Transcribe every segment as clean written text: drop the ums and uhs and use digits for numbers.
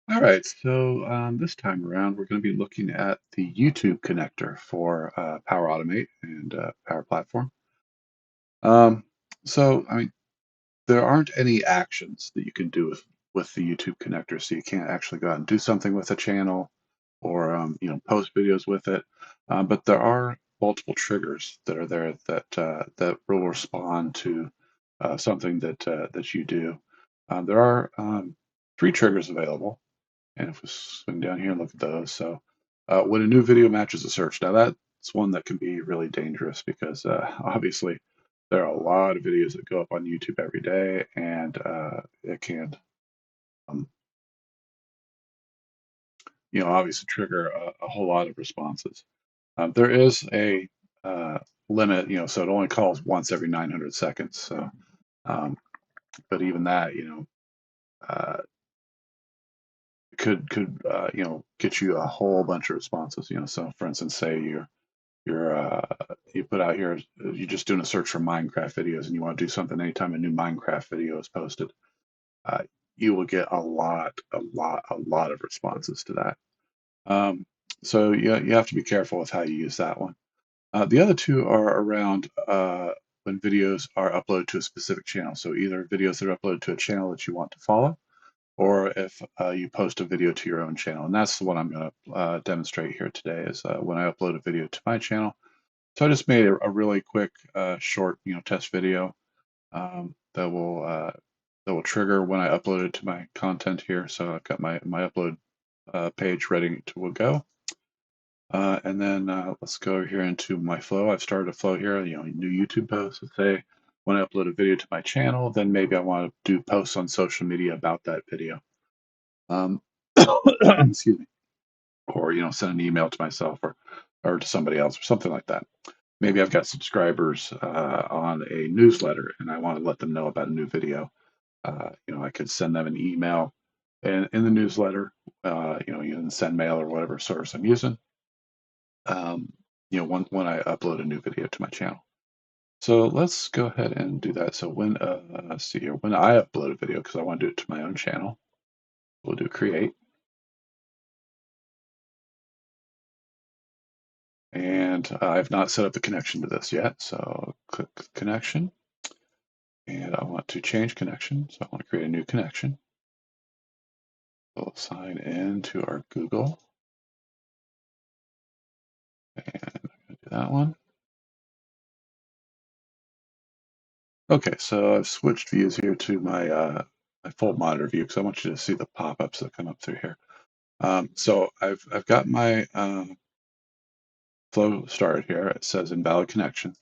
All right, so this time around, we're going to be looking at the YouTube connector for Power Automate and Power Platform. Um, I mean, there aren't any actions that you can do with the YouTube connector, so you can't actually go out and do something with a channel or post videos with it. But there are multiple triggers that are there that will respond to something that you do. There are three triggers available. And if we swing down here and look at those, so when a new video matches a search, now that's one that can be really dangerous because obviously there are a lot of videos that go up on YouTube every day, and it can, um, obviously trigger a whole lot of responses. There is a limit, so it only calls once every 900 seconds. So, um, but even that, uh, could get you a whole bunch of responses. So for instance, say you put out here you're just doing a search for Minecraft videos and you want to do something anytime a new Minecraft video is posted, uh, you will get a lot of responses to that. So you have to be careful with how you use that one. The other two are around when videos are uploaded to a specific channel. So either videos that are uploaded to a channel that you want to follow, or if you post a video to your own channel. And that's the one I'm going to demonstrate here today is when I upload a video to my channel. So I just made a really quick, short, test video that will trigger when I upload it to my content here. So I've got my upload page ready to go. And then let's go here into my flow. I've started a flow here, new YouTube post. Let's say when I upload a video to my channel, then maybe I want to do posts on social media about that video. Um, excuse me. Or send an email to myself or to somebody else or something like that. Maybe I've got subscribers on a newsletter and I want to let them know about a new video. I could send them an email in the newsletter, using send mail or whatever source I'm using, um, when I upload a new video to my channel. So let's go ahead and do that. So let's see here, when I upload a video, because I want to do it to my own channel, we'll do create. And I've not set up the connection to this yet. So click connection. And I want to change connection. So I want to create a new connection. We'll sign in to our Google. And I'm going to do that one. Okay, so I've switched views here to my full monitor view because I want you to see the pop-ups that come up through here. So I've got my flow started here. It says invalid connection.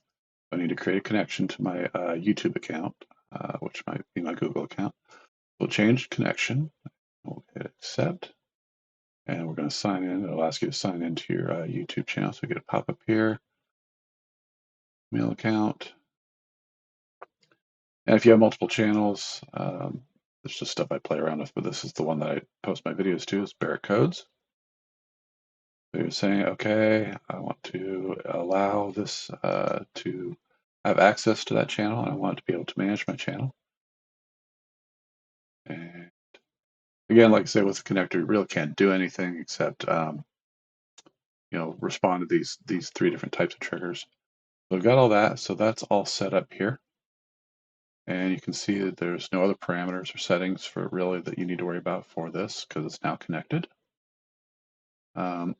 I need to create a connection to my YouTube account, which might be my Google account. We'll change connection. We'll hit accept. And we're going to sign in. It'll ask you to sign into your YouTube channel. So we get a pop-up here, mail account. And if you have multiple channels, there's just stuff I play around with, but this is the one that I post my videos to, is Barrett Codes. So you're saying, okay, I want to allow this to have access to that channel, and I want it to be able to manage my channel. And again, like I say, with the connector, you really can't do anything except respond to these three different types of triggers. So we've got all that, so that's all set up here. And you can see that there's no other parameters or settings for really that you need to worry about for this because it's now connected. So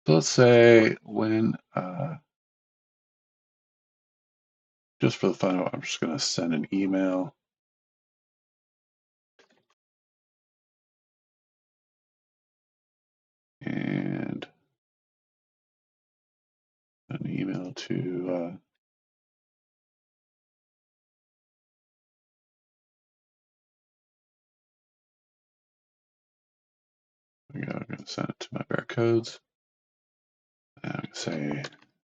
let's say when, just for the fun of it, I'm just going to send an email. And an email to I'm going to send it to my bear codes. And I'm going to say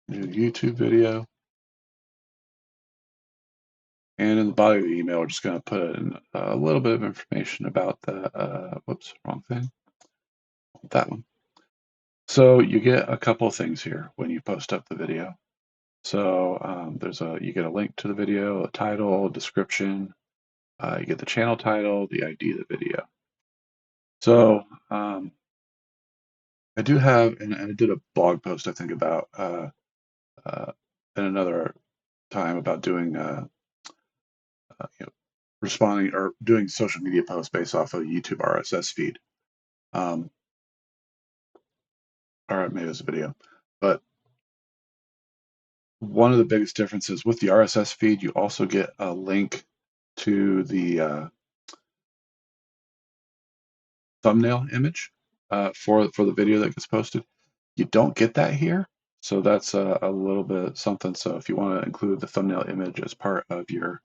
new YouTube video. And in the body of the email, we're just going to put in a little bit of information about the, whoops, wrong thing, that one. So you get a couple of things here when you post up the video. So you get a link to the video, a title, a description, you get the channel title, the ID of the video. So I do have, and I did a blog post, I think, about uh, in another time about doing, responding or doing social media posts based off of YouTube RSS feed. Um, or maybe it was a video. But one of the biggest differences with the RSS feed, you also get a link to the thumbnail image for the video that gets posted. You don't get that here, so that's a little bit something. So if you want to include the thumbnail image as part of your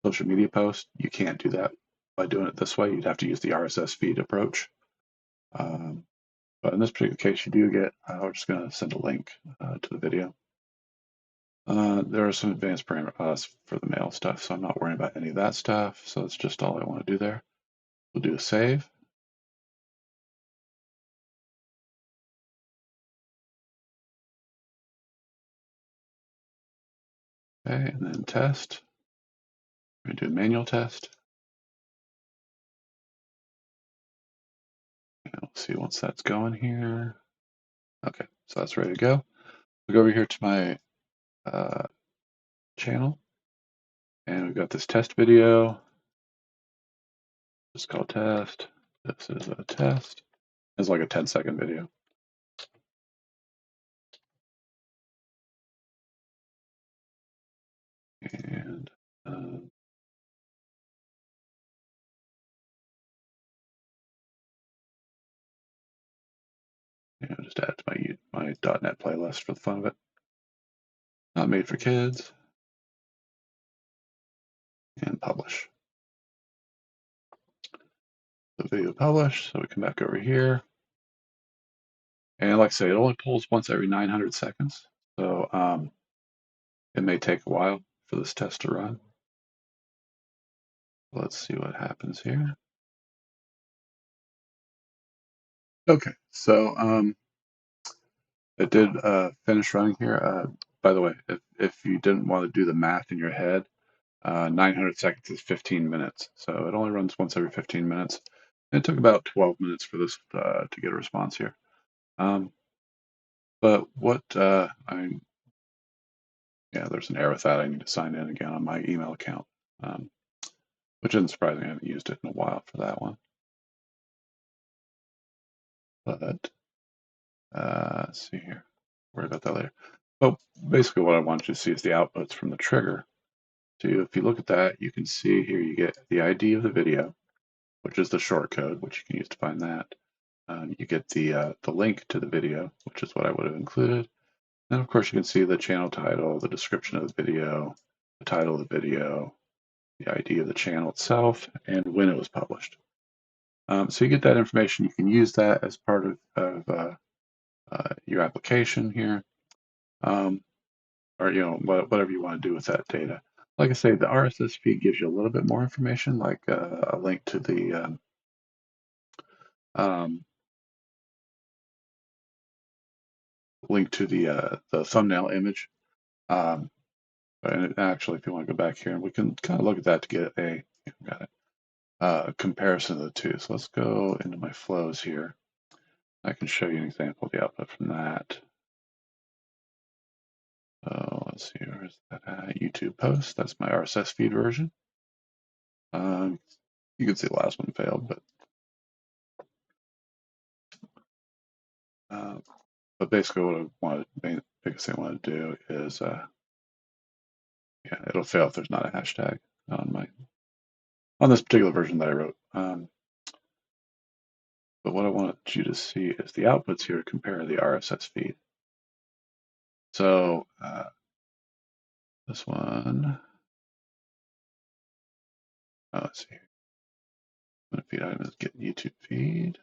social media post, you can't do that by doing it this way. You'd have to use the RSS feed approach. Um, but in this particular case, you do get, we're just going to send a link to the video. There are some advanced parameters for the mail stuff, so I'm not worrying about any of that stuff. So that's just all I want to do there. We'll do a save. Okay, and then test. We're going to do a manual test. And we'll see once that's going here. Okay, so that's ready to go. We'll go over here to my channel, and we've got this test video. It's called test. This is a test. It's like a 10-second video. And just add it to my .NET playlist for the fun of it. Not made for kids. And publish. The video published, so we come back over here. And like I say, it only pulls once every 900 seconds. So it may take a while for this test to run. Let's see what happens here. Okay, so it did finish running here. By the way, if you didn't want to do the math in your head, 900 seconds is 15 minutes. So it only runs once every 15 minutes. And it took about 12 minutes for this to get a response here. But what, I mean, yeah, there's an error with that. I need to sign in again on my email account, which isn't surprising. I haven't used it in a while for that one. But let's see here. Worry about that later. Well, basically what I want you to see is the outputs from the trigger. So if you look at that, you can see here you get the ID of the video, which is the short code, which you can use to find that. You get the link to the video, which is what I would have included. And of course, you can see the channel title, the description of the video, the title of the video, the ID of the channel itself, and when it was published. So you get that information. You can use that as part of your application here, or whatever you want to do with that data. Like I say, the RSS feed gives you a little bit more information, like a link to the thumbnail image. And actually, if you want to go back here, and we can kind of look at that to get a comparison of the two. So let's go into my flows here. I can show you an example of the output from that. So let's see, where's that at? YouTube post. That's my RSS feed version. You can see the last one failed, but basically what I wanted, biggest thing I want to do is, yeah, it'll fail if there's not a hashtag on this particular version that I wrote. But what I want you to see is the outputs here to compare the RSS feed. So this one, let's see. Feed item is get YouTube feed.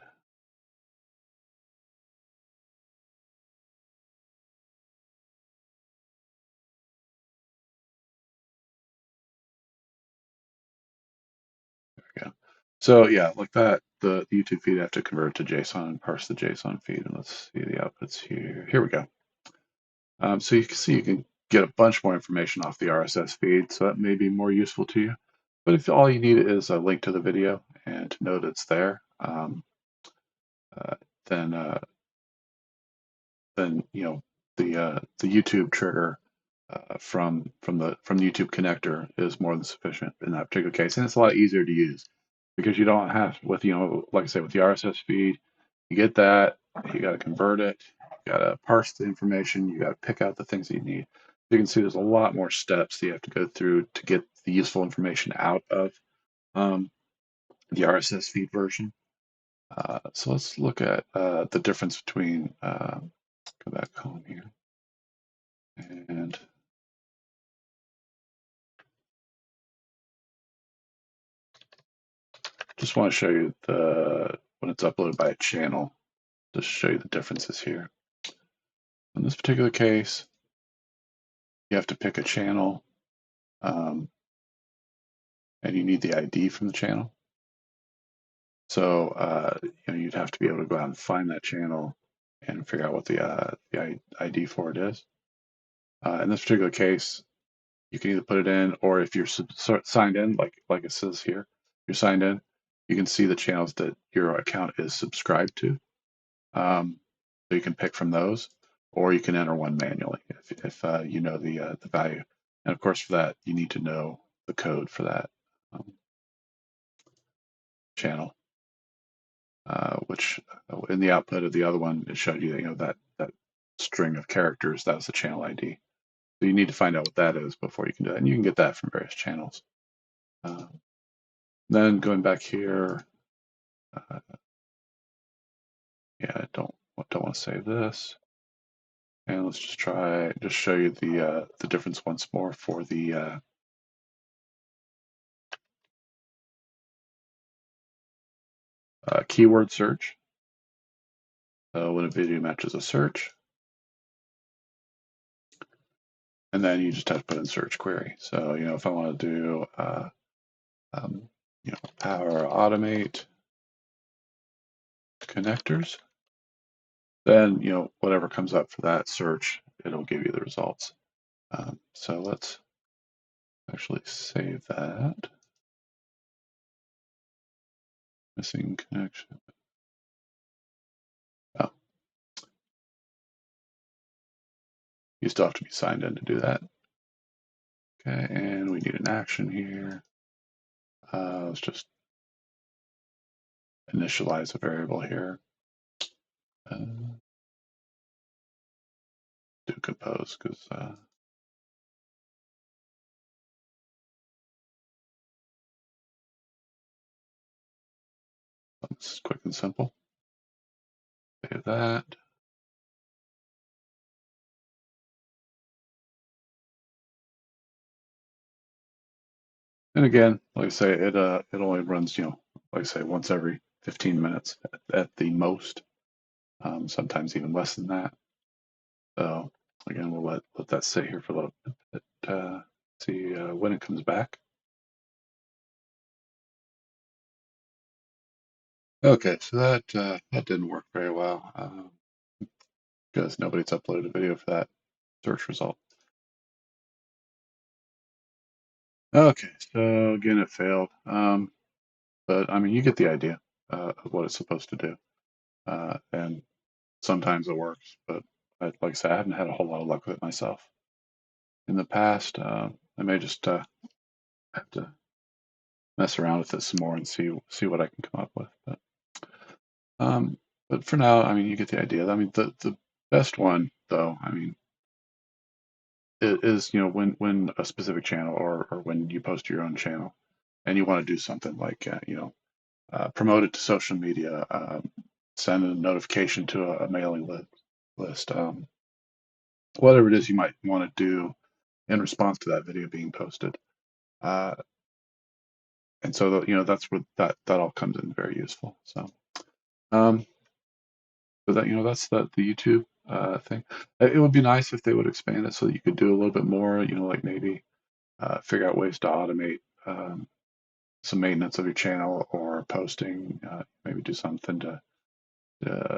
There we go. So yeah, like that, the YouTube feed I have to convert to JSON and parse the JSON feed. And let's see the outputs here. Here we go. So you can see you can get a bunch more information off the RSS feed, so that may be more useful to you. But if all you need is a link to the video and to know that it's there, then the YouTube trigger from the YouTube connector is more than sufficient in that particular case, and it's a lot easier to use because you don't have with like I say with the RSS feed, you get that, you got to convert it, you got to parse the information, you got to pick out the things that you need. You can see there's a lot more steps that you have to go through to get the useful information out of um, the RSS feed version. So let's look at the difference between, go back home here, and just want to show you when it's uploaded by a channel, just show you the differences here. In this particular case, you have to pick a channel, and you need the ID from the channel. So you'd have to be able to go out and find that channel and figure out what the ID for it is. In this particular case, you can either put it in, or if you're signed in, like it says here, you're signed in, you can see the channels that your account is subscribed to. So you can pick from those, or you can enter one manually if you know the value. And of course, for that, you need to know the code for that channel, which in the output of the other one, it showed you, that string of characters, that was the channel ID. So you need to find out what that is before you can do that. And you can get that from various channels. Then going back here, yeah, I don't want to save this. And let's just show you the difference once more for the keyword search. So when a video matches a search, and then you just have to put in search query. So if I want to do power automate connectors, then whatever comes up for that search, it'll give you the results. So let's actually save that. Missing connection. Oh, you still have to be signed in to do that. Okay, and we need an action here. Let's just initialize a variable here. Do compose because it's quick and simple. Save that. And again, like I say, it only runs, like I say, once every 15 minutes at the most. Sometimes even less than that. So again, we'll let that sit here for a little bit. See when it comes back. Okay, so that didn't work very well because nobody's uploaded a video for that search result. Okay, so again, it failed. But I mean, you get the idea of what it's supposed to do. And sometimes it works, but like I said, I haven't had a whole lot of luck with it myself. In the past, I may just have to mess around with it some more and see what I can come up with. But for now, I mean, you get the idea. I mean, the best one, though, I mean, it is when a specific channel or when you post to your own channel and you want to do something like promote it to social media, send a notification to a mailing list, whatever it is you might want to do in response to that video being posted. And so that's where that all comes in very useful. So, but that's the YouTube thing. It would be nice if they would expand it so that you could do a little bit more. Like maybe figure out ways to automate some maintenance of your channel or posting. Maybe do something to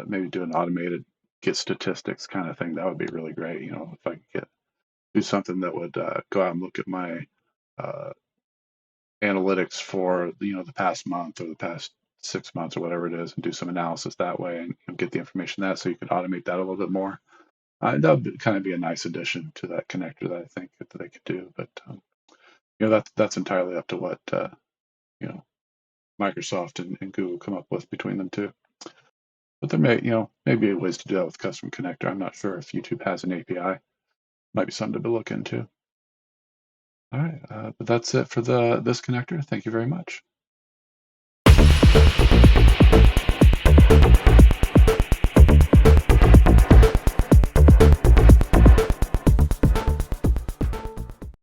maybe do an automated get statistics kind of thing. That would be really great. If I could do something that would go out and look at my analytics for the past month or the past 6 months or whatever it is and do some analysis that way and get the information that so you can automate that a little bit more. That would kind of be a nice addition to that connector that I think that they could do. But that's entirely up to what Microsoft and Google come up with between them two. But there may be ways to do that with custom connector. I'm not sure if YouTube has an API. Might be something to look into. All right, but that's it for this connector. Thank you very much.